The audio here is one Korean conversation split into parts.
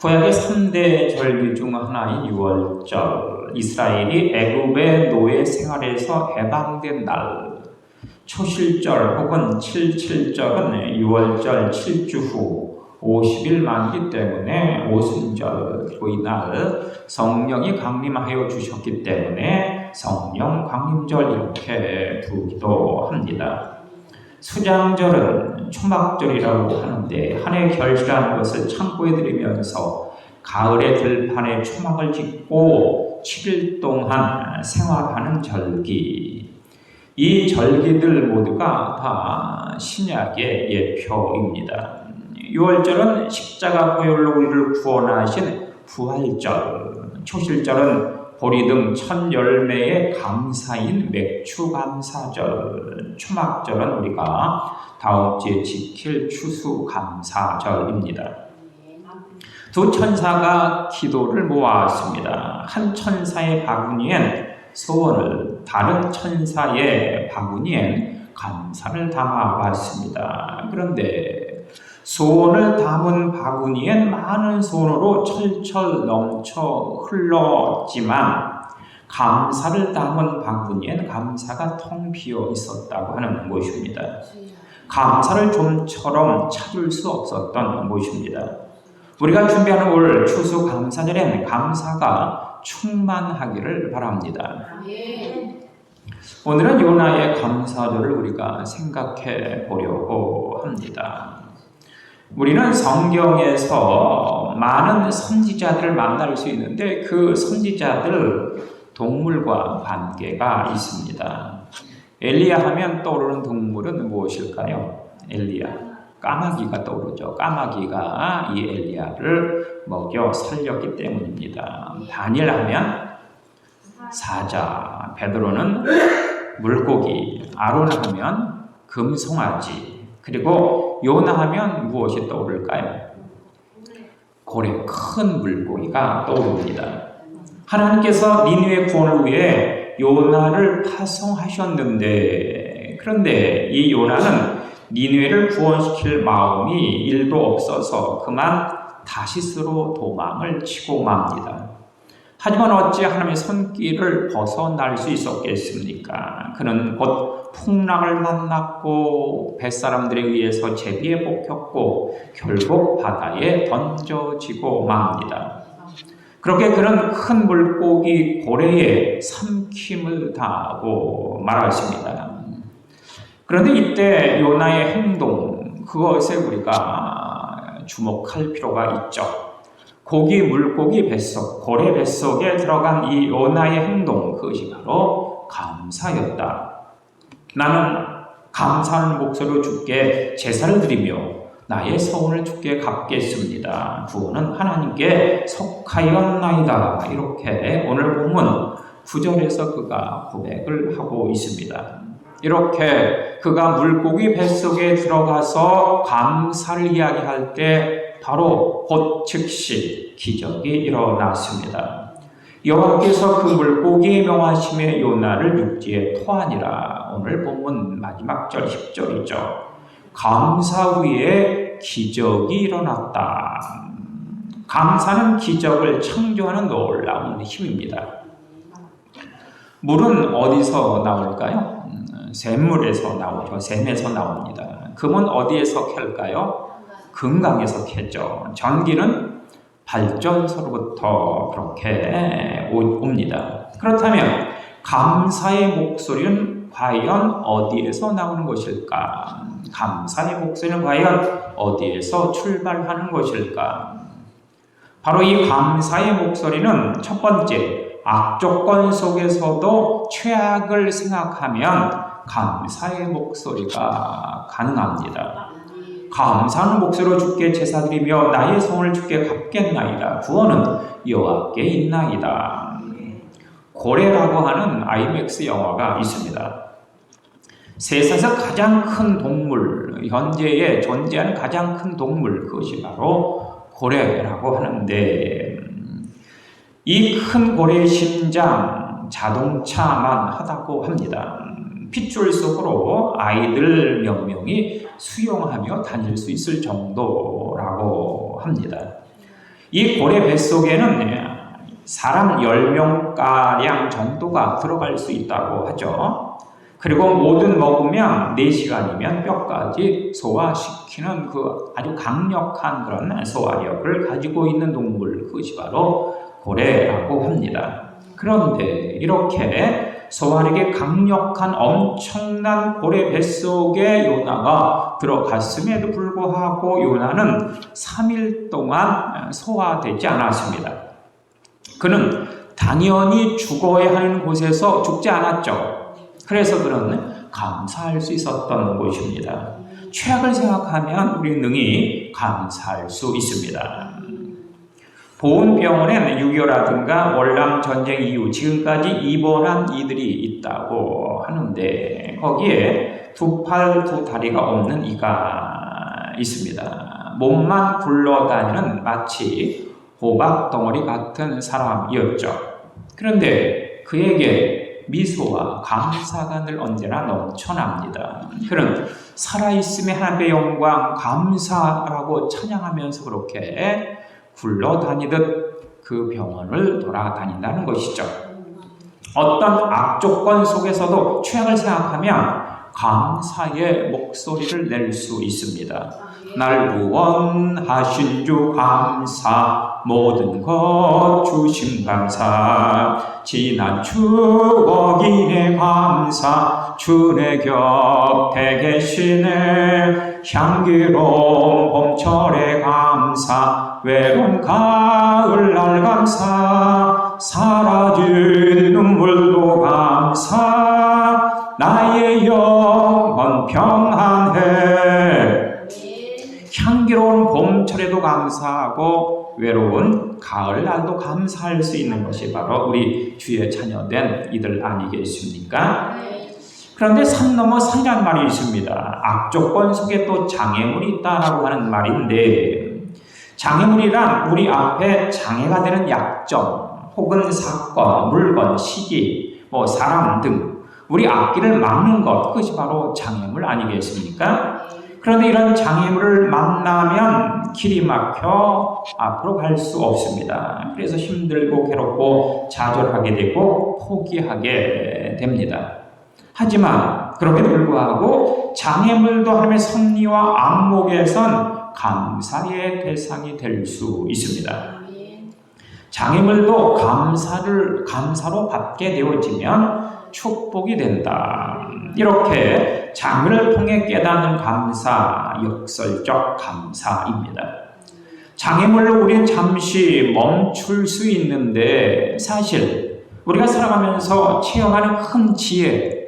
구약의 3대 절기 중 하나인 유월절, 이스라엘이 애굽의 노예 생활에서 해방된 날, 초실절 혹은 칠칠절은 유월절 7주 후 50일 만이기 때문에 오순절, 그리고 이날 성령이 강림하여 주셨기 때문에 성령 강림절 이렇게 부르기도 합니다. 수장절은 초막절이라고 하는데 한 해 결실하는 것을 창고에 들이면서 가을의 들판에 초막을 짓고 7일 동안 생활하는 절기. 이 절기들 모두가 다 신약의 예표입니다. 유월절은 십자가 보혈로 우리를 구원하신 부활절, 초실절은 보리 등 천 열매의 감사인 맥추감사절, 초막절은 우리가 다음 주에 지킬 추수감사절입니다. 두 천사가 기도를 모았습니다. 한 천사의 바구니엔 소원을, 다른 천사의 바구니엔 감사를 담아봤습니다. 그런데 소원을 담은 바구니엔 많은 소원으로 철철 넘쳐 흘렀지만 감사를 담은 바구니엔 감사가 텅 비어 있었다고 하는 것입니다. 감사를 좀처럼 찾을 수 없었던 것입니다. 우리가 준비하는 올 추수감사절엔 감사가 충만하기를 바랍니다. 오늘은 요나의 감사절을 우리가 생각해 보려고 합니다. 우리는 성경에서 많은 선지자들을 만날 수 있는데 그 선지자들 동물과 관계가 있습니다. 엘리야 하면 떠오르는 동물은 무엇일까요? 엘리야, 까마귀가 떠오르죠. 까마귀가 이 엘리야를 먹여 살렸기 때문입니다. 다니엘 하면 사자, 베드로는 물고기, 아론 하면 금송아지, 그리고 요나 하면 무엇이 떠오를까요? 고래, 큰 물고기가 떠오릅니다. 하나님께서 니느웨 구원을 위해 요나를 파송하셨는데, 그런데 이 요나는 니느웨를 구원시킬 마음이 1도 없어서 그만 다시스로 도망을 치고 맙니다. 하지만 어찌 하나님의 손길을 벗어날 수 있었겠습니까? 그는 곧 풍랑을 만났고 뱃사람들에 의해서 제비에 뽑혔고 결국 바다에 던져지고 맙니다. 그렇게 그는 큰 물고기 고래에 삼킴을 당하고 말았습니다. 그런데 이때 요나의 행동, 그것에 우리가 주목할 필요가 있죠. 고기, 물고기 뱃속, 고래 뱃속에 들어간 이 요나의 행동, 그것이 바로 감사였다. 나는 감사하는 목소리로 주께 제사를 드리며 나의 서운을 주께 갚겠습니다. 구원은 하나님께 속하였나이다. 이렇게 오늘 본문 9절에서 그가 고백을 하고 있습니다. 이렇게 그가 물고기 뱃속에 들어가서 감사를 이야기할 때 바로 곧 즉시 기적이 일어났습니다. 여호와께서 그 물고기의 명하심에 요나를 육지에 토하니라. 오늘 본문 마지막 절 10절이죠. 감사 후에 기적이 일어났다. 감사는 기적을 창조하는 놀라운 힘입니다. 물은 어디서 나올까요? 샘물에서 나오죠. 샘에서 나옵니다. 금은 어디에서 캘까요? 금강에서 캐죠. 전기는 발전소로부터 그렇게 옵니다. 그렇다면 감사의 목소리는 과연 어디에서 나오는 것일까? 감사의 목소리는 과연 어디에서 출발하는 것일까? 바로 이 감사의 목소리는 첫 번째, 악조건 속에서도 최악을 생각하면 감사의 목소리가 가능합니다. 감사하는 목소리로 주께 제사드리며 나의 소원을 주께 갚겠나이다. 구원은 여호와께 있나이다. 고래라고 하는 아이맥스 영화가 있습니다. 세상에서 가장 큰 동물, 현재에 존재하는 가장 큰 동물, 그것이 바로 고래라고 하는데 이 큰 고래의 심장 자동차만 하다고 합니다. 핏줄 속으로 아이들 몇 명이 수용하며 다닐 수 있을 정도라고 합니다. 이 고래 뱃속에는 사람 10명가량 정도가 들어갈 수 있다고 하죠. 그리고 뭐든 먹으면 4시간이면 뼈까지 소화시키는 그 아주 강력한 그런 소화력을 가지고 있는 동물, 그것이 바로 고래라고 합니다. 그런데 이렇게 소화력이 강력한 엄청난 고래 뱃속에 요나가 들어갔음에도 불구하고 요나는 3일 동안 소화되지 않았습니다. 그는 당연히 죽어야 하는 곳에서 죽지 않았죠. 그래서 그는 감사할 수 있었던 것입니다. 최악을 생각하면 우리 능히 감사할 수 있습니다. 보훈병원엔 6.25라든가 월남 전쟁 이후 지금까지 입원한 이들이 있다고 하는데 거기에 두 팔 두 다리가 없는 이가 있습니다. 몸만 굴러다니는 마치 호박 덩어리 같은 사람이었죠. 그런데 그에게 미소와 감사가 늘 언제나 넘쳐납니다. 그는 살아있음의 하나님의 영광 감사라고 찬양하면서 그렇게 굴러다니듯 그 병원을 돌아다닌다는 것이죠. 어떤 악조건 속에서도 최악을 생각하면 감사의 목소리를 낼 수 있습니다. 날 구원하신 주 감사, 모든 것 주심 감사, 지난 추억이네 감사, 주내 곁에 계시네, 향기로운 봄철에 감사, 외로운 가을날 감사, 사라진 눈물도 감사, 나의 영혼 평안해. 향기로운 봄철에도 감사하고 외로운 가을날도 감사할 수 있는 것이 바로 우리 주의 자녀된 이들 아니겠습니까? 그런데 산 넘어 산이라는 말이 있습니다. 악조건 속에 또 장애물이 있다라고 하는 말인데, 장애물이란 우리 앞에 장애가 되는 약점 혹은 사건, 물건, 시기, 사람 등 우리 앞길을 막는 것, 그것이 바로 장애물 아니겠습니까? 그런데 이런 장애물을 만나면 길이 막혀 앞으로 갈 수 없습니다. 그래서 힘들고 괴롭고 좌절하게 되고 포기하게 됩니다. 하지만 그럼에도 불구하고 장애물도 하나님의 섭리와 안목에선 감사의 대상이 될 수 있습니다. 장애물도 감사로 받게 되어지면 축복이 된다. 이렇게 장애를 통해 깨닫는 감사, 역설적 감사입니다. 장애물로 우리는 잠시 멈출 수 있는데 사실 우리가 살아가면서 체험하는 큰 지혜,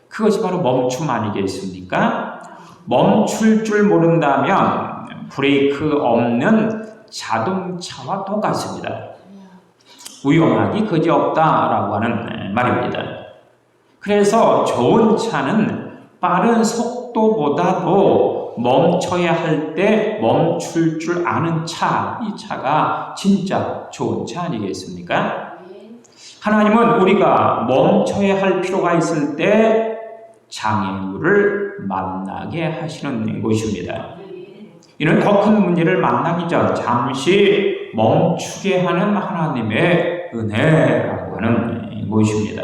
그것이 바로 멈춤 아니겠습니까? 멈출 줄 모른다면 브레이크 없는 자동차와 똑같습니다. 위험하기 그지없다라고 하는 말입니다. 그래서 좋은 차는 빠른 속도보다도 멈춰야 할 때 멈출 줄 아는 차, 이 차가 진짜 좋은 차 아니겠습니까? 하나님은 우리가 멈춰야 할 필요가 있을 때 장애물을 만나게 하시는 것입니다. 이는 더 큰 문제를 만나기 전 잠시 멈추게 하는 하나님의 은혜라고 하는 것입니다.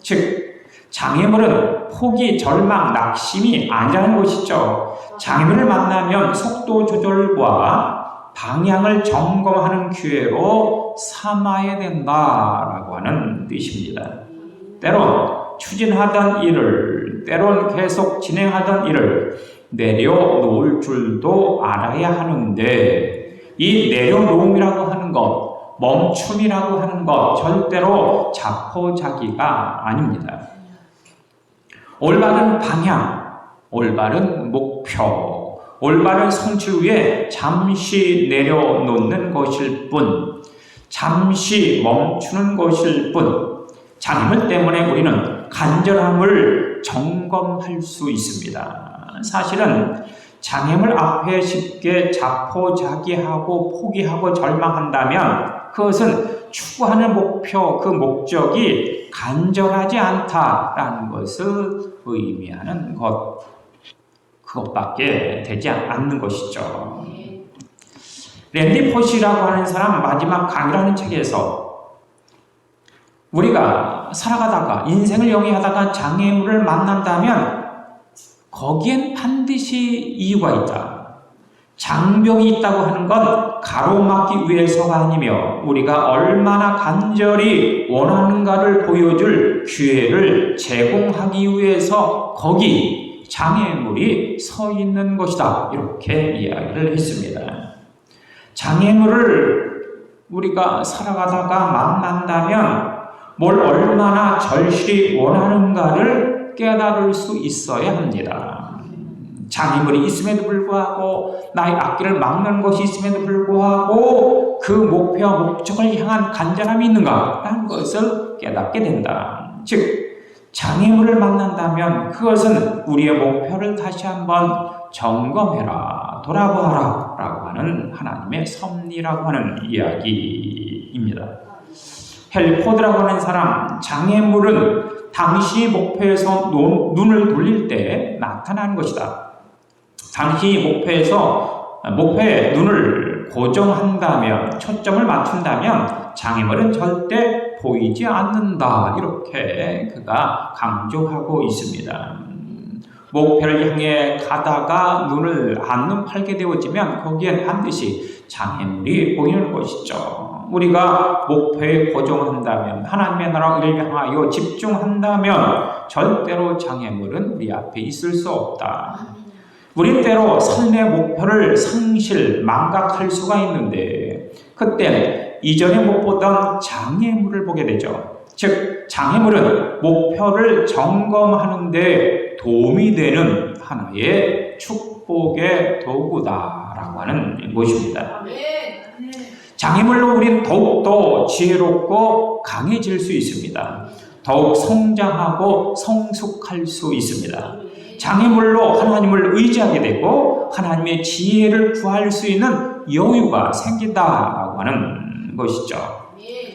즉 장애물은 포기, 절망, 낙심이 아니라는 것이죠. 장애물을 만나면 속도 조절과 방향을 점검하는 기회로 삼아야 된다라고 하는 뜻입니다. 때론 추진하던 일을, 때론 계속 진행하던 일을 내려놓을 줄도 알아야 하는데, 이 내려놓음이라고 하는 것, 멈춤이라고 하는 것 절대로 자포자기가 아닙니다. 올바른 방향, 올바른 목표, 올바른 성취를 위해 잠시 내려놓는 것일 뿐, 잠시 멈추는 것일 뿐, 장애물 때문에 우리는 간절함을 점검할 수 있습니다. 사실은 장애물 앞에 쉽게 자포자기하고 포기하고 절망한다면 그것은 추구하는 목표, 그 목적이 간절하지 않다라는 것을 의미하는 것, 그것밖에 되지 않는 것이죠. 랜디 포시라고 하는 사람 마지막 강의라는 책에서 우리가 살아가다가 인생을 영위하다가 장애물을 만난다면 거기엔 반드시 이유가 있다. 장벽이 있다고 하는 건 가로막기 위해서가 아니며 우리가 얼마나 간절히 원하는가를 보여줄 기회를 제공하기 위해서 거기 장애물이 서 있는 것이다. 이렇게 이야기를 했습니다. 장애물을 우리가 살아가다가 만난다면 뭘 얼마나 절실히 원하는가를 깨달을 수 있어야 합니다. 장애물이 있음에도 불구하고 나의 앞길을 막는 것이 있음에도 불구하고 그 목표와 목적을 향한 간절함이 있는가 라는 것을 깨닫게 된다. 즉 장애물을 만난다면 그것은 우리의 목표를 다시 한번 점검해라, 돌아보아라 라고 하는 하나님의 섭리라고 하는 이야기입니다. 헨리 포드라고 하는 사람, 장애물은 당시 목표에서 눈을 돌릴 때 나타나는 것이다. 당시 목표에 눈을 고정한다면, 초점을 맞춘다면 장애물은 절대 보이지 않는다. 이렇게 그가 강조하고 있습니다. 목표를 향해 가다가 눈을 안눈 팔게 되어지면 거기엔 반드시 장애물이 보이는 것이죠. 우리가 목표에 고정한다면, 하나님의 나라를 향하여 집중한다면 절대로 장애물은 우리 앞에 있을 수 없다. 우리 때로 삶의 목표를 망각할 수가 있는데 그때 이전에 못 보던 장애물을 보게 되죠. 즉 장애물은 목표를 점검하는 데 도움이 되는 하나의 축복의 도구다라고 하는 것입니다. 장애물로 우린 더욱더 지혜롭고 강해질 수 있습니다. 더욱 성장하고 성숙할 수 있습니다. 장애물로 하나님을 의지하게 되고 하나님의 지혜를 구할 수 있는 여유가 생긴다라고 하는 것이죠.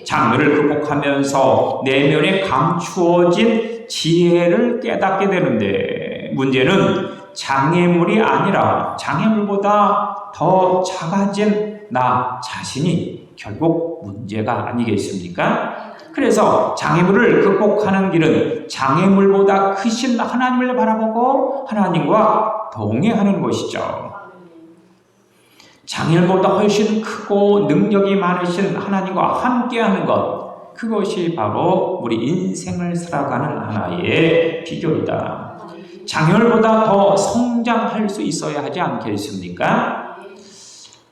장애물을 극복하면서 내면에 감추어진 지혜를 깨닫게 되는데 문제는 장애물이 아니라 장애물보다 더 작아진 나 자신이 결국 문제가 아니겠습니까? 그래서 장애물을 극복하는 길은 장애물보다 크신 하나님을 바라보고 하나님과 동행하는 것이죠. 장애물보다 훨씬 크고 능력이 많으신 하나님과 함께하는 것, 그것이 바로 우리 인생을 살아가는 하나의 비결이다. 장애물보다 더 성장할 수 있어야 하지 않겠습니까?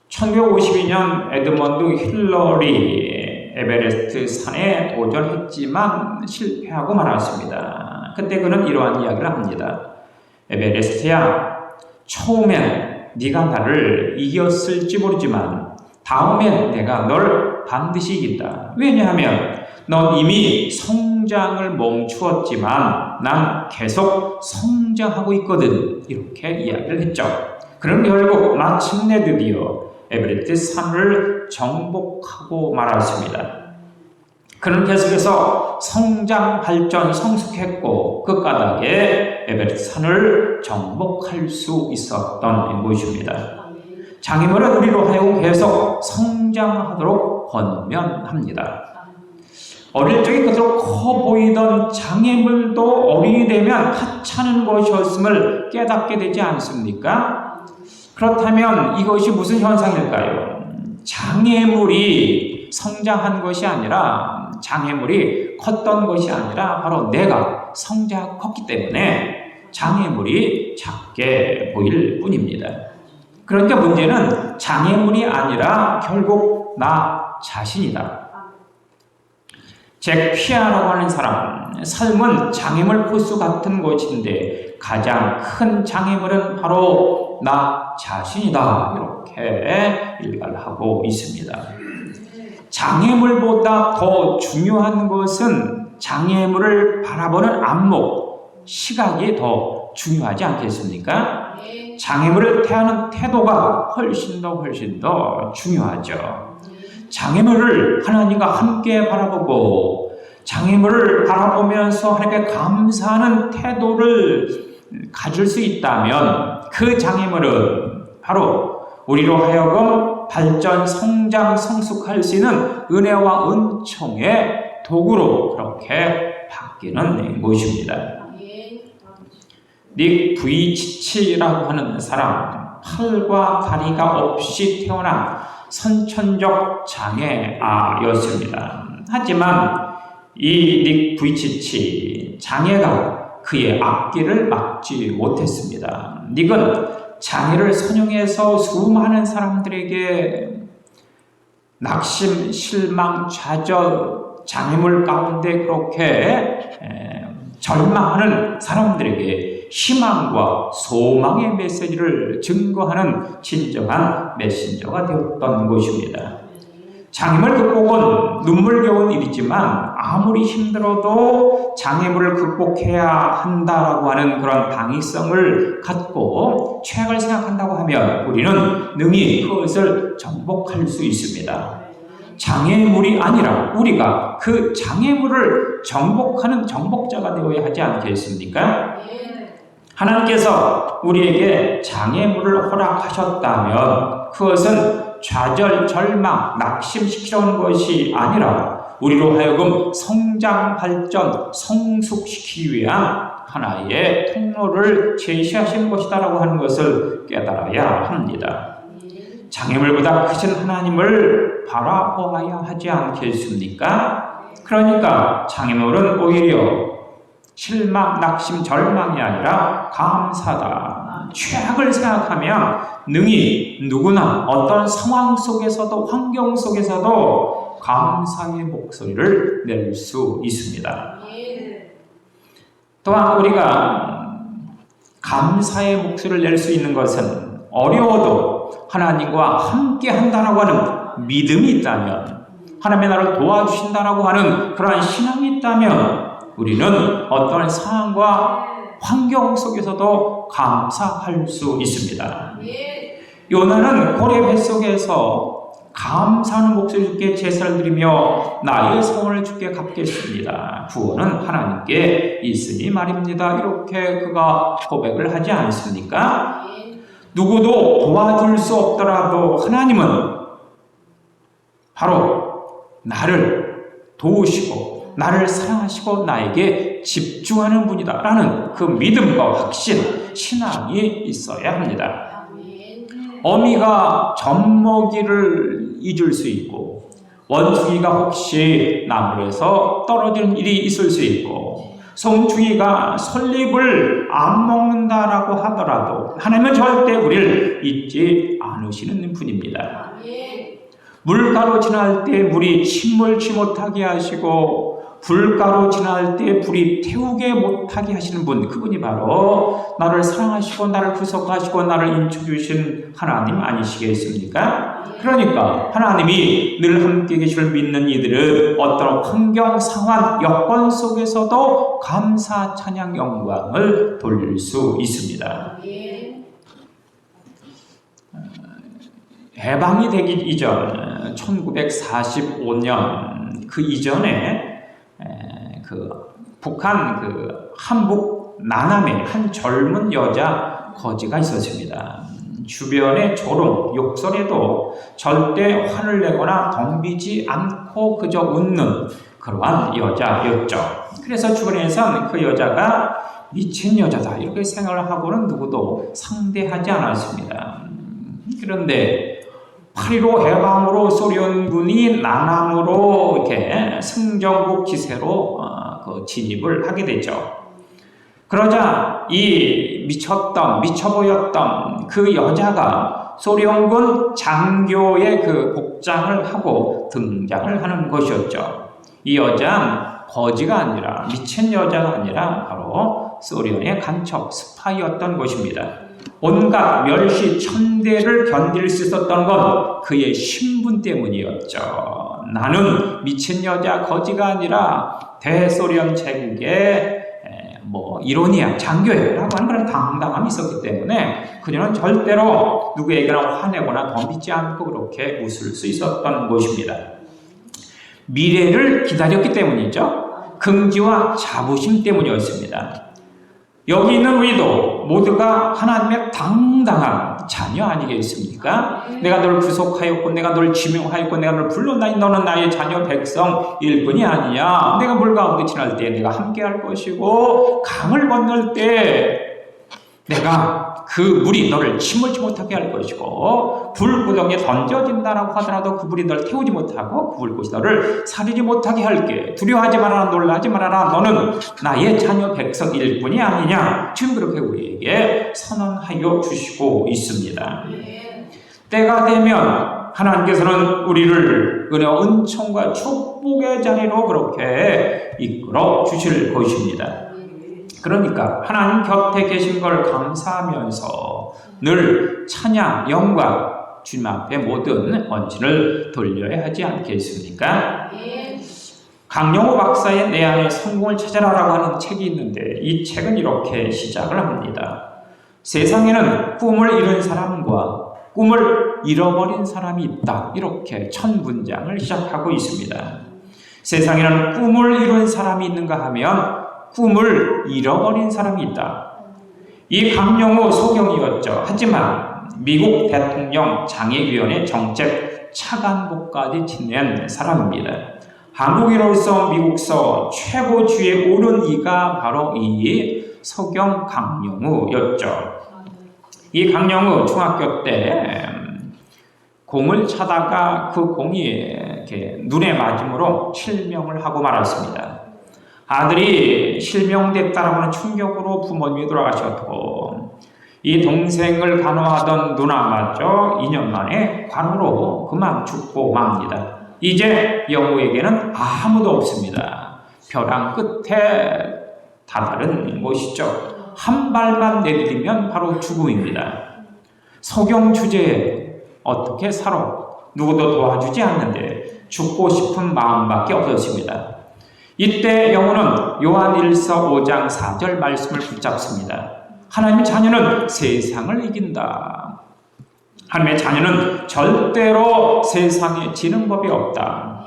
1952년 에드먼드 힐러리 에베레스트 산에 도전했지만 실패하고 말았습니다. 그때 그는 이러한 이야기를 합니다. 에베레스트야, 처음엔 네가 나를 이겼을지 모르지만 다음엔 내가 널 반드시 이긴다. 왜냐하면 넌 이미 성장을 멈추었지만 난 계속 성장하고 있거든. 이렇게 이야기를 했죠. 그럼 결국 마침내 드디어 에베레스트 산을 정복하고 말았습니다. 그는 계속해서 성장, 발전, 성숙했고 그 까닭에 에베레스트 산을 정복할 수 있었던 것입니다. 장애물은 우리로 하여금 계속 성장하도록 권면합니다. 어릴 적에 그토록 커 보이던 장애물도 어린이 되면 하찮은 것이었음을 깨닫게 되지 않습니까? 그렇다면 이것이 무슨 현상일까요? 장애물이 성장한 것이 아니라, 장애물이 컸던 것이 아니라 바로 내가 컸기 때문에 장애물이 작게 보일 뿐입니다. 그러니까 문제는 장애물이 아니라 결국 나 자신이다. 잭 피아라고 하는 사람, 삶은 장애물 호수 같은 것인데 가장 큰 장애물은 바로 나 자신이다. 이렇게 일갈을 하고 있습니다. 장애물보다 더 중요한 것은 장애물을 바라보는 안목, 시각이 더 중요하지 않겠습니까? 장애물을 대하는 태도가 훨씬 더 중요하죠. 장애물을 하나님과 함께 바라보고 장애물을 바라보면서 하나님께 감사하는 태도를 가질 수 있다면 그 장애물은 바로 우리로 하여금 발전, 성장, 성숙할 수 있는 은혜와 은총의 도구로 그렇게 바뀌는 것입니다. 닉 부이치치라고 하는 사람, 팔과 다리가 없이 태어난 선천적 장애아였습니다. 하지만 이 닉 부이치치 장애가 그의 앞길을 막지 못했습니다. 닉은 장애를 선용해서 수많은 사람들에게 낙심, 실망, 좌절, 장애물 가운데 그렇게 절망하는 사람들에게 희망과 소망의 메시지를 증거하는 진정한 메신저가 되었던 것입니다. 장애물 극복은 눈물겨운 일이지만 아무리 힘들어도 장애물을 극복해야 한다라고 하는 그런 당위성을 갖고 최악을 생각한다고 하면 우리는 능히 그것을 정복할 수 있습니다. 장애물이 아니라 우리가 그 장애물을 정복하는 정복자가 되어야 하지 않겠습니까? 하나님께서 우리에게 장애물을 허락하셨다면 그것은 좌절, 절망, 낙심시키려는 것이 아니라 우리로 하여금 성장, 발전, 성숙시키기 위한 하나의 통로를 제시하신 것이다라고 하는 것을 깨달아야 합니다. 장애물보다 크신 하나님을 바라보아야 하지 않겠습니까? 그러니까 장애물은 오히려 실망, 낙심, 절망이 아니라 감사다. 최악을 생각하면 능히 누구나 어떤 상황 속에서도 환경 속에서도 감사의 목소리를 낼 수 있습니다. 또한 우리가 감사의 목소리를 낼 수 있는 것은 어려워도 하나님과 함께 한다라고 하는 믿음이 있다면, 하나님의 나를 도와주신다라고 하는 그러한 신앙이 있다면 우리는 어떤 상황과 환경 속에서도 감사할 수 있습니다. 요나는 고래 뱃속에서 감사하는 목소리 주께 제사를 드리며 나의 소원을 주께 갚겠습니다. 구원은 하나님께 있으니 말입니다. 이렇게 그가 고백을 하지 않습니까? 누구도 도와줄 수 없더라도 하나님은 바로 나를 도우시고 나를 사랑하시고 나에게 집중하는 분이다 라는 그 믿음과 확신, 신앙이 있어야 합니다. 어미가 젖먹이를 잊을 수 있고 원숭이가 혹시 나물에서 떨어지는 일이 있을 수 있고 송충이가 솔잎을 안 먹는다라고 하더라도 하나님은 절대 우리를 잊지 않으시는 분입니다. 물가로 지날 때 물이 침몰치 못하게 하시고 불가로 지날 때 불이 태우게 못하게 하시는 분, 그분이 바로 나를 사랑하시고 나를 구속하시고 나를 인쳐주신 하나님 아니시겠습니까? 그러니까 하나님이 늘 함께 계심을 믿는 이들은 어떤 환경, 상황, 여건 속에서도 감사, 찬양, 영광을 돌릴 수 있습니다. 해방이 되기 이전 1945년 그 이전에 북한 한북 나남에 한 젊은 여자 거지가 있었습니다. 주변의 조롱, 욕설에도 절대 화를 내거나 덤비지 않고 그저 웃는 그러한 여자였죠. 그래서 주변에서는 그 여자가 미친 여자다 이렇게 생각을 하고는 누구도 상대하지 않았습니다. 그런데 8.15 해방으로 소련군이 나남으로 이렇게 승전국 기세로 진입을 하게 되죠. 그러자 이 미쳐 보였던 그 여자가 소련군 장교의 그 복장을 하고 등장을 하는 것이었죠. 이 여자는 거지가 아니라 미친 여자가 아니라 바로 소련의 간첩 스파이였던 것입니다. 온갖 멸시 천대를 견딜 수 있었던 건 그의 신분 때문이었죠. 나는 미친 여자 거지가 아니라 대소련 제국의 일원이야, 장교야 라고 하는 그런 당당함이 있었기 때문에 그녀는 절대로 누구에게나 화내거나 덤비지 않고 그렇게 웃을 수 있었던 것입니다. 미래를 기다렸기 때문이죠. 긍지와 자부심 때문이었습니다. 여기 있는 우리도 모두가 하나님의 당당한 자녀 아니겠습니까? 내가 널 구속하였고 내가 널 지명하였고 내가 널 불러나니 너는 나의 자녀 백성일 뿐이 아니냐. 내가 물 가운데 지날 때 내가 함께할 것이고 강을 건널 때 내가 그 물이 너를 침몰치 못하게 할 것이고 불구덩이에 던져진다라고 하더라도 그 불이 너를 태우지 못하고 그 불꽃이 너를 사리지 못하게 할게. 두려워하지 말아라. 놀라지 말아라. 너는 나의 자녀 백성일 뿐이 아니냐. 지금 그렇게 우리에게 선언하여 주시고 있습니다. 때가 되면 하나님께서는 우리를 은혜와 은총과 축복의 자리로 그렇게 이끌어 주실 것입니다. 그러니까 하나님 곁에 계신 걸 감사하면서 늘 찬양, 영광, 주님 앞에 모든 헌신을 돌려야 하지 않겠습니까? 강영호 박사의 내 안의 성공을 찾아라라고 하는 책이 있는데 이 책은 이렇게 시작을 합니다. 세상에는 꿈을 이룬 사람과 꿈을 잃어버린 사람이 있다. 이렇게 첫 문장을 시작하고 있습니다. 세상에는 꿈을 이룬 사람이 있는가 하면 꿈을 잃어버린 사람이 있다. 이 강영호 소경이었죠. 하지만 미국 대통령 장애위원회 정책 차관보까지 지낸 사람입니다. 한국인으로서 미국서 최고주에 오른 이가 바로 이 소경 강영우였죠. 이 강영우 중학교 때 공을 차다가 그 공이 이렇게 눈에 맞음으로 실명을 하고 말았습니다. 아들이 실명됐다라고 하는 충격으로 부모님이 돌아가셨고 이 동생을 간호하던 누나마저 2년 만에 관으로 그만 죽고 맙니다. 이제 영우에게는 아무도 없습니다. 벼랑 끝에 다다른 곳이죠. 한 발만 내디디면 바로 죽음입니다. 소경 주제에 어떻게 살아? 누구도 도와주지 않는데 죽고 싶은 마음밖에 없었습니다. 이때 영우는 요한일서 5장 4절 말씀을 붙잡습니다. 하나님의 자녀는 세상을 이긴다. 하나님의 자녀는 절대로 세상에 지는 법이 없다.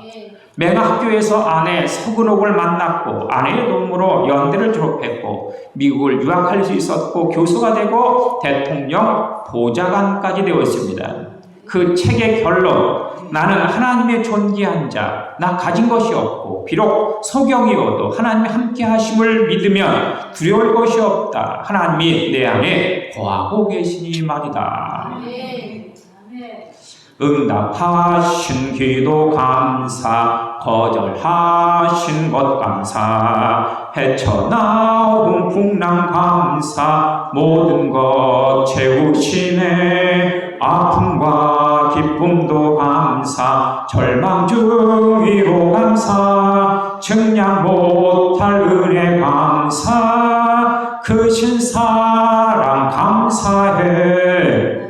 맹학교에서 아내 서근옥을 만났고 아내의 도움으로 연대를 졸업했고 미국을 유학할 수 있었고 교수가 되고 대통령 보좌관까지 되었습니다. 그 책의 결론, 나는 하나님의 존귀한 자, 나 가진 것이 없고 비록 소경이어도 하나님의 함께 하심을 믿으면 두려울 것이 없다. 하나님이 내 안에 거하고 계시니 말이다. 응답하신 기도 감사, 거절하신 것 감사, 헤쳐나온 풍랑 감사, 모든 것 채우시네. 아픔과 기쁨도 감사, 절망 중이로 감사, 증량 못할 은혜 감사, 크신 사랑 감사해.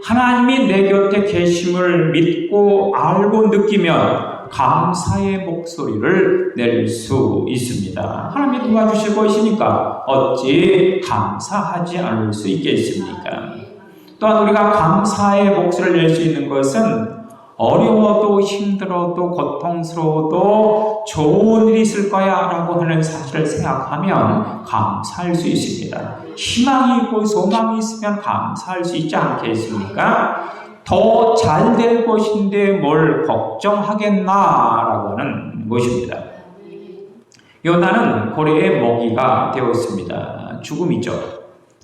하나님이 내 곁에 계심을 믿고 알고 느끼면 감사의 목소리를 낼 수 있습니다. 하나님이 도와주실 것이니까 어찌 감사하지 않을 수 있겠습니까? 또한 우리가 감사의 목소리를 낼 수 있는 것은 어려워도 힘들어도 고통스러워도 좋은 일이 있을 거야 라고 하는 사실을 생각하면 감사할 수 있습니다. 희망이 있고 소망이 있으면 감사할 수 있지 않겠습니까? 더 잘 될 것인데 뭘 걱정하겠나라고 하는 것입니다. 요나는 고래의 먹이가 되었습니다. 죽음이죠.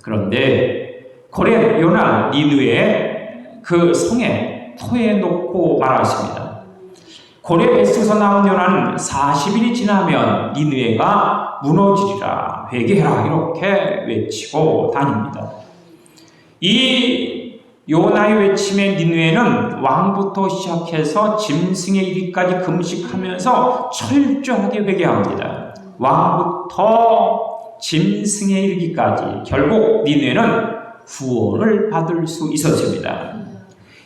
그런데 고래 요나 니느웨의 그 성에 토해놓고 말았습니다. 고래 뱃속에서 나온 요나는 40일이 지나면 니느웨가 무너지리라 회개해라 이렇게 외치고 다닙니다. 이 요나의 외침의 니느웨는 왕부터 시작해서 짐승에 이르기까지 금식하면서 철저하게 회개합니다. 왕부터 짐승에 이르기까지 결국 니느웨는 구원을 받을 수 있었습니다.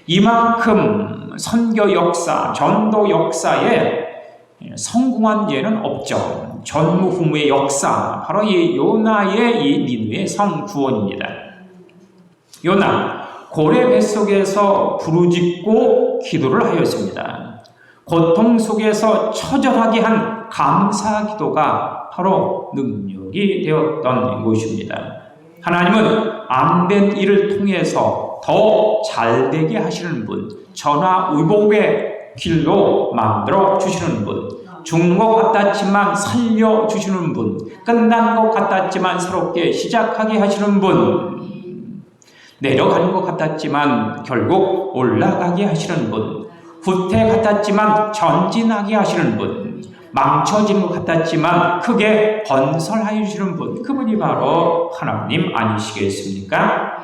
이만큼 선교 역사, 전도 역사에 성공한 예는 없죠. 전무후무의 역사, 바로 이 요나의 이 니느웨 성 구원입니다. 요나, 고래 뱃속에서 부르짖고 기도를 하였습니다. 고통 속에서 처절하게 한 감사 기도가 바로 능력이 되었던 것입니다. 하나님은 안 된 일을 통해서 더 잘되게 하시는 분, 전화위복의 길로 만들어 주시는 분, 죽는 것 같았지만 살려주시는 분, 끝난 것 같았지만 새롭게 시작하게 하시는 분, 내려가는 것 같았지만 결국 올라가게 하시는 분, 후퇴 같았지만 전진하게 하시는 분, 망쳐진 것 같았지만 크게 건설하여 주시는 분, 그분이 바로 하나님 아니시겠습니까?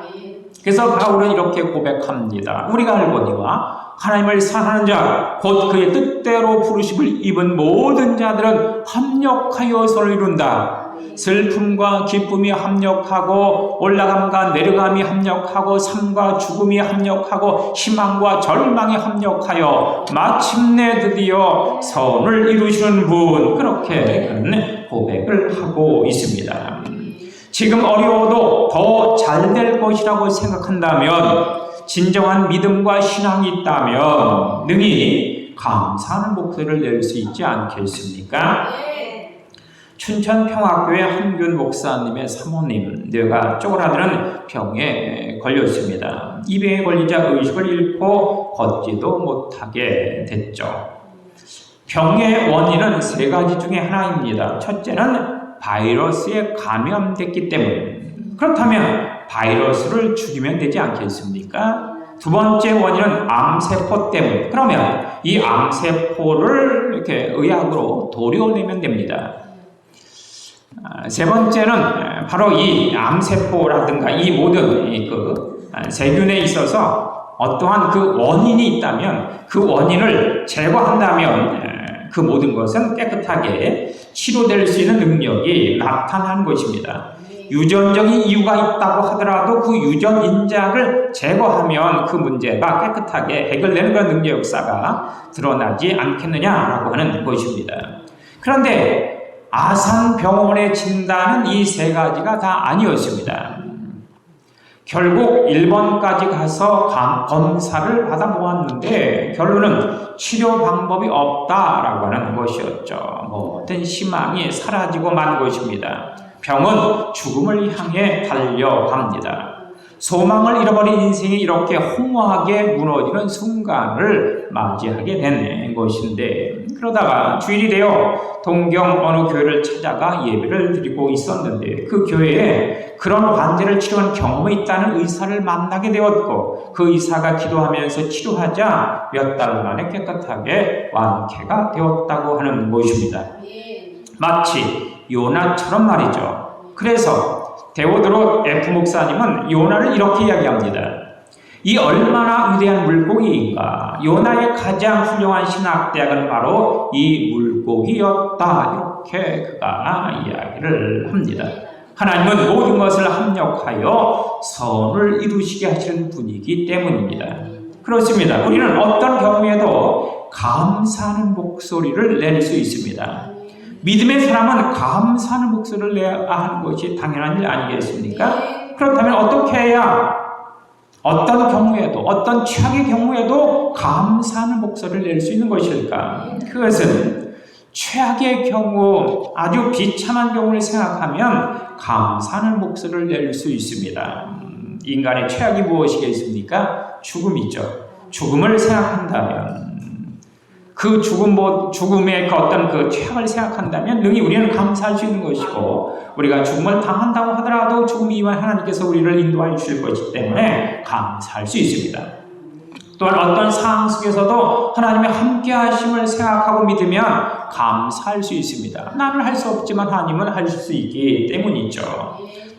그래서 바울은 이렇게 고백합니다. 우리가 알거니와 하나님을 사랑하는 자, 곧 그의 뜻대로 부르심을 입은 모든 자들은 합력하여 서로 이룬다. 슬픔과 기쁨이 합력하고 올라감과 내려감이 합력하고 삶과 죽음이 합력하고 희망과 절망이 합력하여 마침내 드디어 선을 이루시는 분, 그렇게 고백을 하고 있습니다. 지금 어려워도 더 잘 될 것이라고 생각한다면, 진정한 믿음과 신앙이 있다면 능히 감사하는 목소리를 낼 수 있지 않겠습니까? 춘천평화교회 한균 목사님의 사모님, 뇌가 쪼그라드는 병에 걸렸습니다. 이 병에 걸리자 의식을 잃고 걷지도 못하게 됐죠. 병의 원인은 세 가지 중에 하나입니다. 첫째는 바이러스에 감염됐기 때문. 그렇다면 바이러스를 죽이면 되지 않겠습니까? 두 번째 원인은 암세포 때문. 그러면 이 암세포를 이렇게 의학으로 도려내면 됩니다. 세 번째는 바로 이 암세포라든가 이 모든 그 세균에 있어서 어떠한 그 원인이 있다면 그 원인을 제거한다면 그 모든 것은 깨끗하게 치료될 수 있는 능력이 나타나는 것입니다. 유전적인 이유가 있다고 하더라도 그 유전 인작을 제거하면 그 문제가 깨끗하게 해결되는 그런 능력 역사가 드러나지 않겠느냐라고 하는 것입니다. 그런데 아산병원의 진단은 이 세 가지가 다 아니었습니다. 결국 1번까지 가서 검사를 받아보았는데 결론은 치료 방법이 없다라고 하는 것이었죠. 모든 희망이 사라지고 만 것입니다. 병은 죽음을 향해 달려갑니다. 소망을 잃어버린 인생이 이렇게 허무하게 무너지는 순간을 맞이하게 된 것인데, 그러다가 주일이 되어 동경 어느 교회를 찾아가 예배를 드리고 있었는데 그 교회에 그런 환자를 치료한 경험이 있다는 의사를 만나게 되었고, 그 의사가 기도하면서 치료하자 몇 달 만에 깨끗하게 완쾌가 되었다고 하는 것입니다. 마치 요나처럼 말이죠. 그래서 데오드로 F 목사님은 요나를 이렇게 이야기합니다. 이 얼마나 위대한 물고기인가. 요나의 가장 훌륭한 신학대학은 바로 이 물고기였다. 이렇게 그가 이야기를 합니다. 하나님은 모든 것을 합력하여 선을 이루시게 하시는 분이기 때문입니다. 그렇습니다. 우리는 어떤 경우에도 감사하는 목소리를 낼 수 있습니다. 믿음의 사람은 감사하는 목소리를 내야 하는 것이 당연한 일 아니겠습니까? 그렇다면 어떻게 해야 어떤 경우에도, 어떤 최악의 경우에도 감사하는 목소리를 낼 수 있는 것일까? 그것은 최악의 경우, 아주 비참한 경우를 생각하면 감사하는 목소리를 낼 수 있습니다. 인간의 최악이 무엇이겠습니까? 죽음이죠. 죽음을 생각한다면, 그 죽음의 그 어떤 그 최악을 생각한다면 능히 우리는 감사할 수 있는 것이고, 우리가 죽음을 당한다고 하더라도 죽음 이후에 하나님께서 우리를 인도하여 주실 것이기 때문에 감사할 수 있습니다. 또한 어떤 상황 속에서도 하나님의 함께 하심을 생각하고 믿으면 감사할 수 있습니다. 나는 할 수 없지만 하나님은 할 수 있기 때문이죠.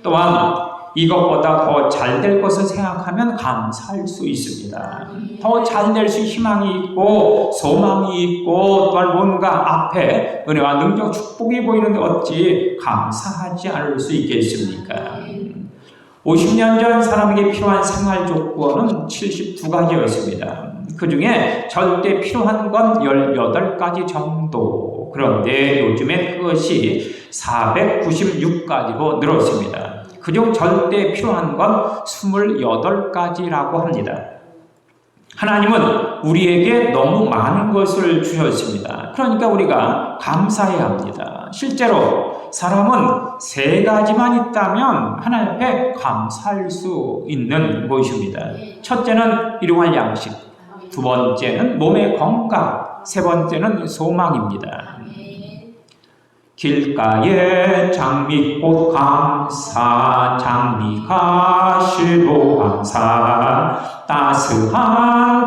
또한 이것보다 더 잘 될 것을 생각하면 감사할 수 있습니다. 더 잘 될 수 희망이 있고 소망이 있고, 또한 뭔가 앞에 은혜와 능력 축복이 보이는데 어찌 감사하지 않을 수 있겠습니까? 50년 전 사람에게 필요한 생활 조건은 72가지였습니다. 그 중에 절대 필요한 건 18가지 정도. 그런데 요즘엔 그것이 496가지로 늘었습니다. 그중 절대 필요한 건 28가지라고 합니다. 하나님은 우리에게 너무 많은 것을 주셨습니다. 그러니까 우리가 감사해야 합니다. 실제로 사람은 세 가지만 있다면 하나님 앞에 감사할 수 있는 것입니다. 첫째는 일용할 양식, 두 번째는 몸의 건강, 세 번째는 소망입니다. 길가에 장미꽃 감사, 장미가 실로 감사,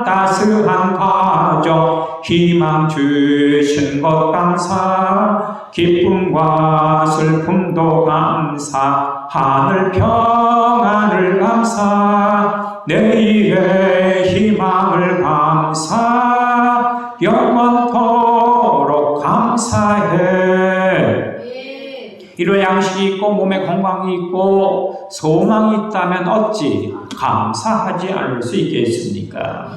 따스한 가정 희망 주신 것 감사, 기쁨과 슬픔도 감사, 하늘 평안을 감사, 내일의 희망을 감사, 영원토록 감사해. 이런 양식이 있고 몸에 건강이 있고 소망이 있다면 어찌 감사하지 않을 수 있겠습니까?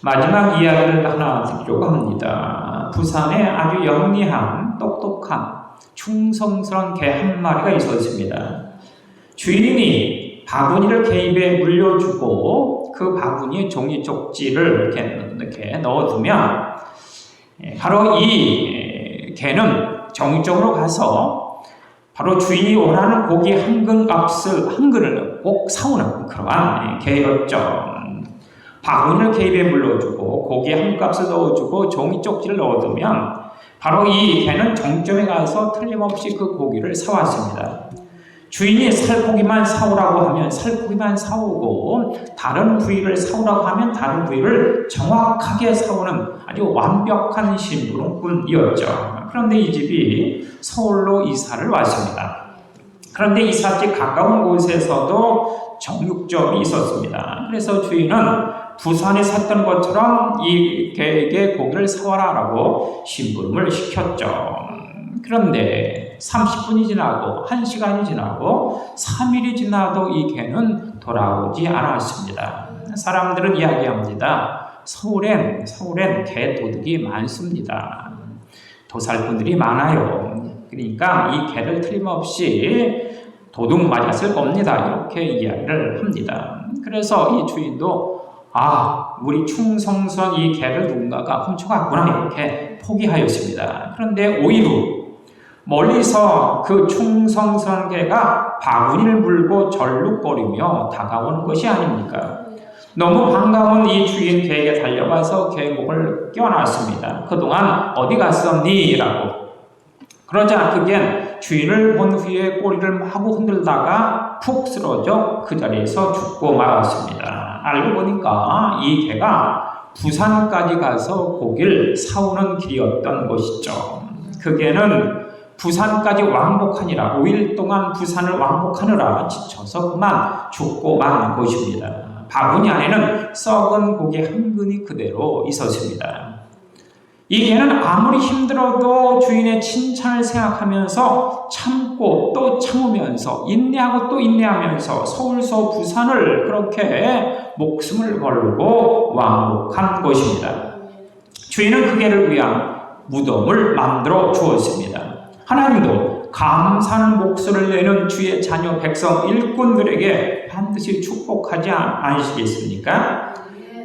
마지막 이야기를 하나 듣려고 합니다. 부산에 아주 영리한 똑똑한 충성스러운 개 한 마리가 있었습니다. 주인이 바구니를 개 입에 물려주고 그 바구니에 종이 쪽지를 이렇게 넣어두면 바로 이 개는 정적으로 가서 바로 주인이 원하는 고기 한 근을 꼭 사오는 그러한 개였죠. 바구니를 개 입에 물려주고 고기 한 값을 넣어주고 종이 쪽지를 넣어두면 바로 이 개는 정점에 가서 틀림없이 그 고기를 사왔습니다. 주인이 살코기만 사오라고 하면 살코기만 사오고 다른 부위를 사오라고 하면 다른 부위를 정확하게 사오는 아주 완벽한 심부름꾼이었죠. 그런데 이 집이 서울로 이사를 왔습니다. 그런데 이삿집 가까운 곳에서도 정육점이 있었습니다. 그래서 주인은 부산에 샀던 것처럼 이 개에게 고기를 사와라라고 심부름을 시켰죠. 그런데 30분이 지나고 1시간이 지나고 3일이 지나도 이 개는 돌아오지 않았습니다. 사람들은 이야기합니다. 서울엔 개 도둑이 많습니다. 도살꾼들이 많아요. 그러니까 이 개를 틀림없이 도둑 맞았을 겁니다. 이렇게 이야기를 합니다. 그래서 이 주인도 우리 충성스러운 이 개를 누군가가 훔쳐갔구나 이렇게 포기하였습니다. 그런데 5일 후 멀리서 그 충성스러운 개가 바구니를 물고 절룩거리며 다가오는 것이 아닙니까? 너무 반가운 이 주인 개에게 달려가서 개 목을 껴안았습니다. 그동안 어디 갔었니? 라고. 그러자 그겐 주인을 본 후에 꼬리를 마구 흔들다가 푹 쓰러져 그 자리에서 죽고 말았습니다. 알고 보니까 이 개가 부산까지 가서 고기를 사오는 길이었던 것이죠. 그 개는 부산까지 왕복하니라 5일 동안 부산을 왕복하느라 지쳐서 그만 죽고 만 것입니다. 바구니 안에는 썩은 고기 한 근이 그대로 있었습니다. 이 개는 아무리 힘들어도 주인의 칭찬을 생각하면서 참고 또 참으면서 인내하고 또 인내하면서 서울서 부산을 그렇게 목숨을 걸고 왕복한 것입니다. 주인은 그 개를 위한 무덤을 만들어 주었습니다. 하나님도 감사하는 목소리를 내는 주의 자녀 백성 일꾼들에게 반드시 축복하지 않으시겠습니까?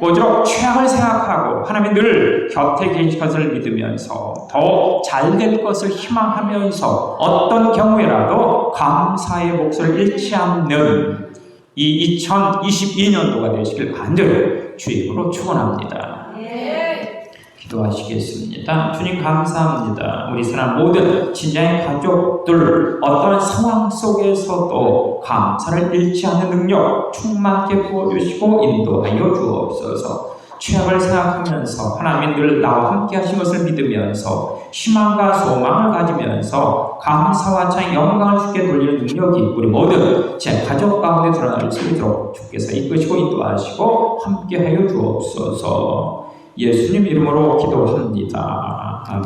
모쪼록 최악을 생각하고 하나님이 늘 곁에 계신 것을 믿으면서 더 잘 될 것을 희망하면서 어떤 경우에라도 감사의 목소리를 잃지 않는 이 2022년도가 되시길 간절히 주님으로 축원합니다. 기도하시겠습니다. 주님 감사합니다. 우리 사람 모든 친자의 가족들 어떤 상황 속에서도 감사를 잃지 않는 능력 충만하게 부어주시고 인도하여 주옵소서. 최악을 생각하면서 하나님이 늘 나와 함께 하신 것을 믿으면서 희망과 소망을 가지면서 감사와 찬 영광을 주께 돌리는 능력이 우리 모든 제 가족 가운데 드러날 수 있도록 주께서 이끄시고 인도하시고 함께하여 주옵소서. 예수님 이름으로 기도합니다. 아멘.